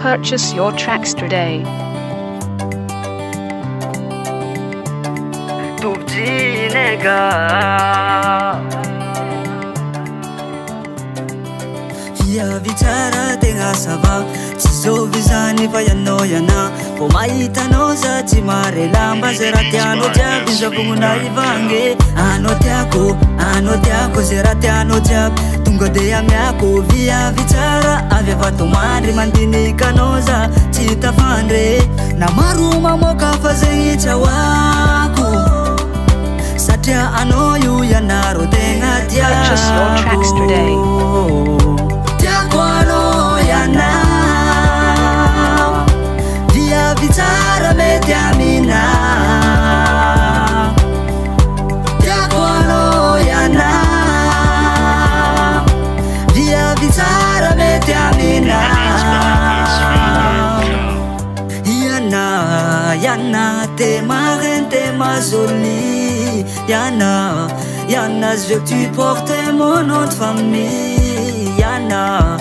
Purchase your tracks today. Via bicara tegna sava tsy zovy zany fa ianao iana vao mahitanao za tsy marela mba zay raha tianao jiaby zavogna ivange anao tiako zay raha tianao jiaby tonga de amiako via bicara avy avatomandry mandinikanao za tsy tafandre na maro mamoaka fa zegny tsy ahoako satria anao io ianaro tegna Purchase your tracks today. tiako anao ianao via bicara mety aminao tiako anao ianao via bicara mety aminao Yana t'es marraine, t'es ma jolie Yana, je veux que tu portes mon nom de famille Yana,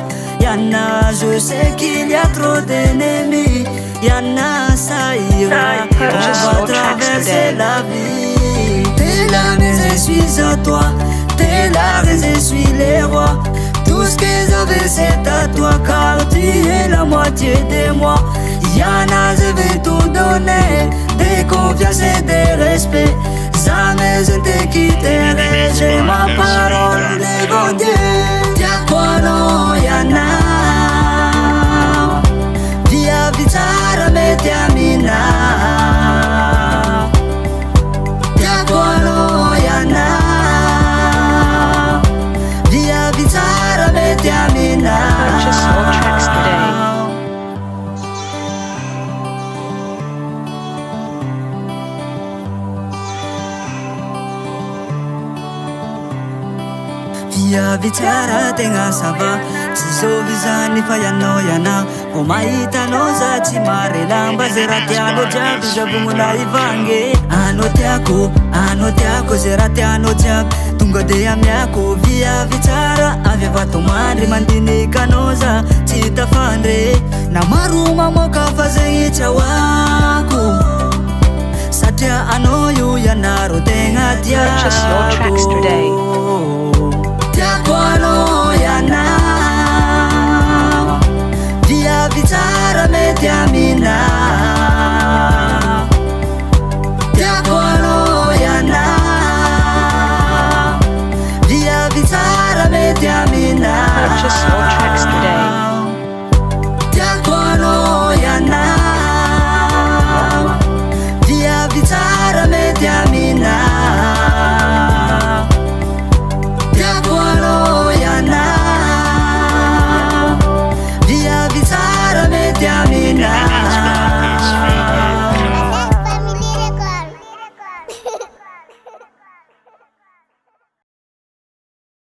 je sais qu'il y a trop d'ennemis Yana, ça ira, on va traverser la vie T'es la mais je suis à toi T'es la reine, je suis les rois Tout ce que j'avais c'est à toi Car tu es la moitié de moi Yana, je vais tout donner de confiance et de respect Jamais je ne te quitterai J'ai ma parole devant Dieu Tiako anao Yana Via bicara mety aminao Tiako anao Yana Via bicara mety aminao Purchase your tracks today. Via bicara tegna sava tsy zovy zany fa ianao iana vao mahitanao za tsy marela mba zay raha tianao jiaby zavogna ivange anao tiako zay raha tianao jiaby tonga de amiako via bicara avy avatomandry mandinikanao za tsy tafandre na maro mamoaka fa zegny tsy ahoako satria anao io ianaro tegna Purchase your tracks today. tiako